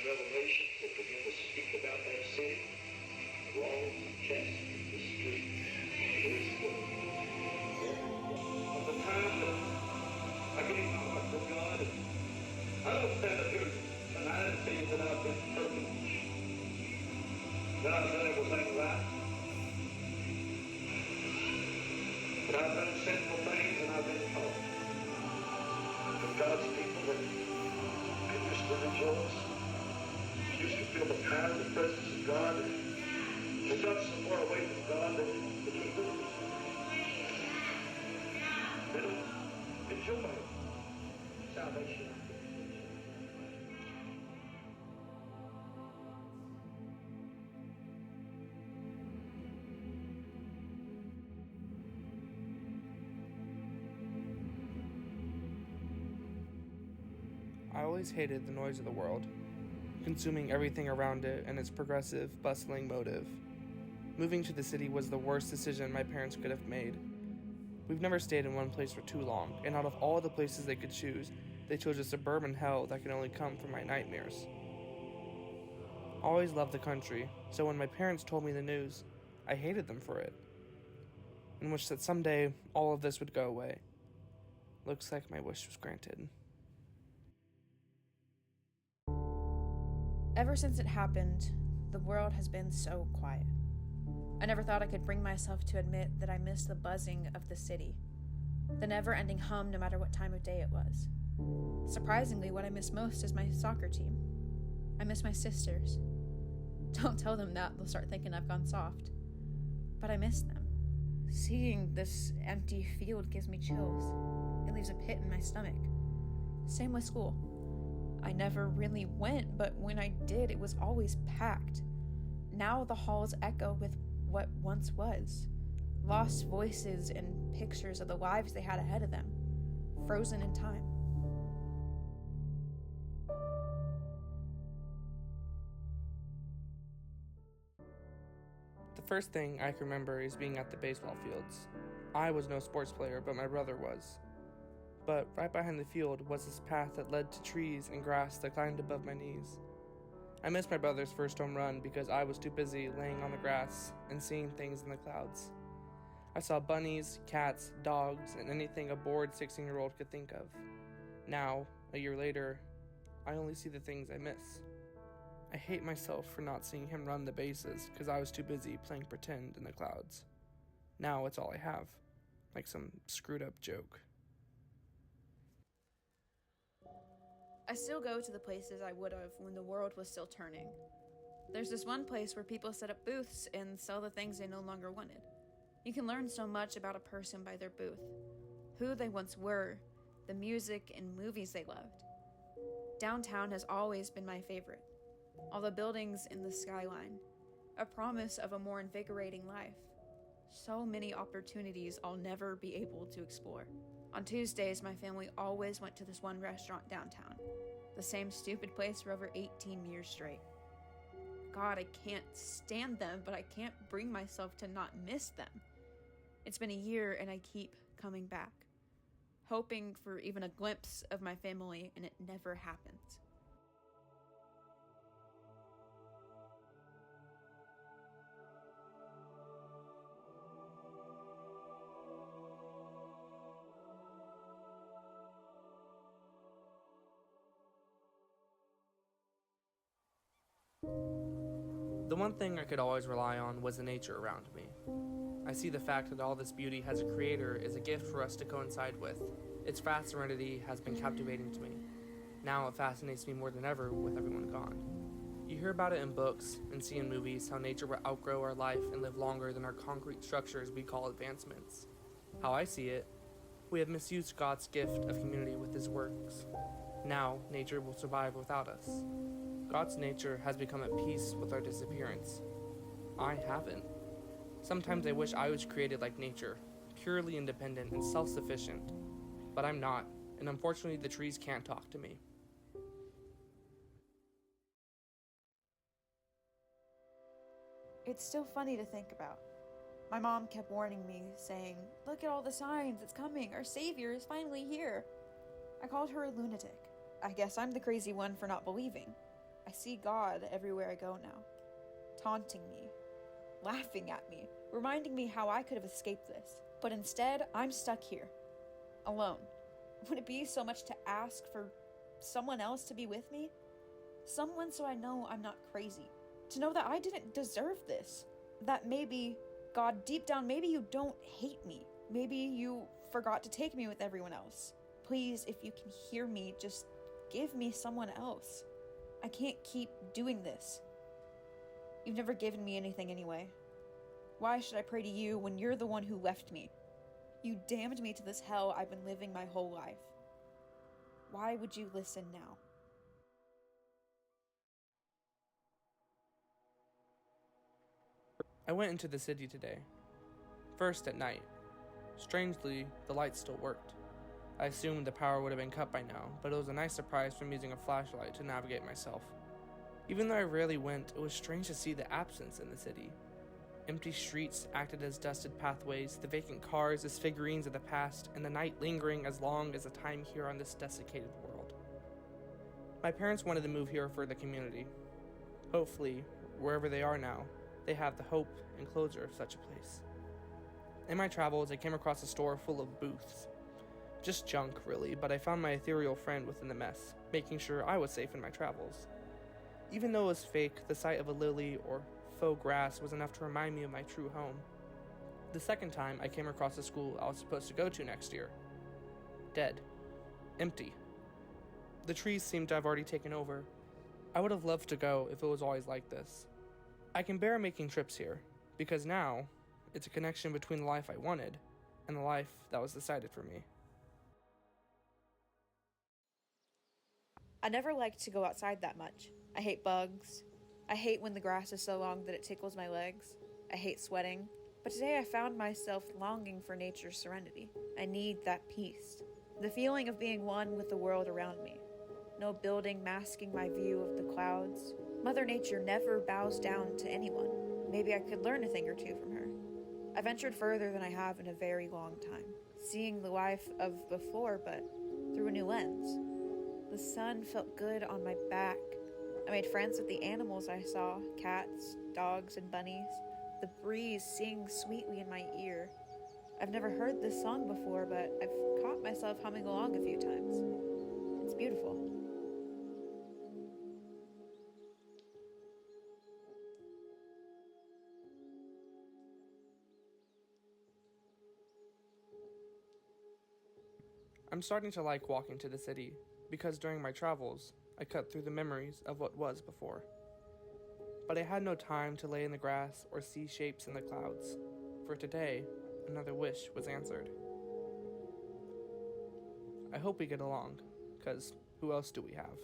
revelation that begin to speak about that city. The walls, the chests, the streets. It is full. Of the time that I gave my heart to God, and I don't stand up here tonight and say that I've been perfect. That I've done everything right. But I've done sinful things and I've been caught. But God's people that can just to rejoice, just to feel the power and the presence of God. They've got somewhere away from God that they can't do it. They don't enjoy salvation. I always hated the noise of the world, consuming everything around it and its progressive, bustling motive. Moving to the city was the worst decision my parents could have made. We've never stayed in one place for too long, and out of all the places they could choose, they chose a suburban hell that can only come from my nightmares. I always loved the country, so when my parents told me the news, I hated them for it, and wished that someday all of this would go away. Looks like my wish was granted. Ever since it happened, the world has been so quiet. I never thought I could bring myself to admit that I missed the buzzing of the city, the never-ending hum no matter what time of day it was. Surprisingly, what I miss most is my soccer team. I miss my sisters. Don't tell them that, they'll start thinking I've gone soft. But I miss them. Seeing this empty field gives me chills. It leaves a pit in my stomach. Same with school. I never really went, but when I did, it was always packed. Now the halls echo with what once was. Lost voices and pictures of the lives they had ahead of them, frozen in time. The first thing I can remember is being at the baseball fields. I was no sports player, but my brother was. But right behind the field was this path that led to trees and grass that climbed above my knees. I missed my brother's first home run because I was too busy laying on the grass and seeing things in the clouds. I saw bunnies, cats, dogs, and anything a bored 16-year-old could think of. Now, a year later, I only see the things I miss. I hate myself for not seeing him run the bases because I was too busy playing pretend in the clouds. Now it's all I have, like some screwed up joke. I still go to the places I would have when the world was still turning. There's this one place where people set up booths and sell the things they no longer wanted. You can learn so much about a person by their booth, who they once were, the music and movies they loved. Downtown has always been my favorite. All the buildings in the skyline, a promise of a more invigorating life. So many opportunities I'll never be able to explore. On Tuesdays, my family always went to this one restaurant downtown, the same stupid place for over 18 years straight. God, I can't stand them, but I can't bring myself to not miss them. It's been a year and I keep coming back, hoping for even a glimpse of my family, and it never happens. The one thing I could always rely on was the nature around me. I see the fact that all this beauty has a creator is a gift for us to coincide with. Its vast serenity has been captivating to me. Now it fascinates me more than ever with everyone gone. You hear about it in books and see in movies how nature will outgrow our life and live longer than our concrete structures we call advancements. How I see it, we have misused God's gift of community with his works. Now nature will survive without us. God's nature has become at peace with our disappearance. I haven't. Sometimes I wish I was created like nature, purely independent and self-sufficient. But I'm not, and unfortunately the trees can't talk to me. It's still funny to think about. My mom kept warning me, saying, "Look at all the signs, it's coming, our savior is finally here." I called her a lunatic. I guess I'm the crazy one for not believing. I see God everywhere I go now, taunting me, laughing at me, reminding me how I could have escaped this. But instead, I'm stuck here, alone. Would it be so much to ask for someone else to be with me? Someone so I know I'm not crazy. To know that I didn't deserve this. That maybe, God, deep down, maybe you don't hate me. Maybe you forgot to take me with everyone else. Please, if you can hear me, just give me someone else. I can't keep doing this. You've never given me anything anyway. Why should I pray to you when you're the one who left me? You damned me to this hell I've been living my whole life. Why would you listen now? I went into the city today. First at night. Strangely, the lights still worked. I assumed the power would have been cut by now, but it was a nice surprise from using a flashlight to navigate myself. Even though I rarely went, it was strange to see the absence in the city. Empty streets acted as dusted pathways, the vacant cars as figurines of the past, and the night lingering as long as the time here on this desiccated world. My parents wanted to move here for the community. Hopefully, wherever they are now, they have the hope and closure of such a place. In my travels, I came across a store full of booths. Just junk, really, but I found my ethereal friend within the mess, making sure I was safe in my travels. Even though it was fake, the sight of a lily or faux grass was enough to remind me of my true home. The second time, I came across the school I was supposed to go to next year. Dead. Empty. The trees seemed to have already taken over. I would have loved to go if it was always like this. I can bear making trips here, because now, it's a connection between the life I wanted and the life that was decided for me. I never liked to go outside that much. I hate bugs. I hate when the grass is so long that it tickles my legs. I hate sweating. But today I found myself longing for nature's serenity. I need that peace. The feeling of being one with the world around me. No building masking my view of the clouds. Mother Nature never bows down to anyone. Maybe I could learn a thing or two from her. I ventured further than I have in a very long time, seeing the life of before, but through a new lens. The sun felt good on my back. I made friends with the animals I saw, cats, dogs, and bunnies. The breeze sings sweetly in my ear. I've never heard this song before, but I've caught myself humming along a few times. It's beautiful. I'm starting to like walking to the city, because during my travels, I cut through the memories of what was before. But I had no time to lay in the grass or see shapes in the clouds. For today, another wish was answered. I hope we get along, 'cause who else do we have?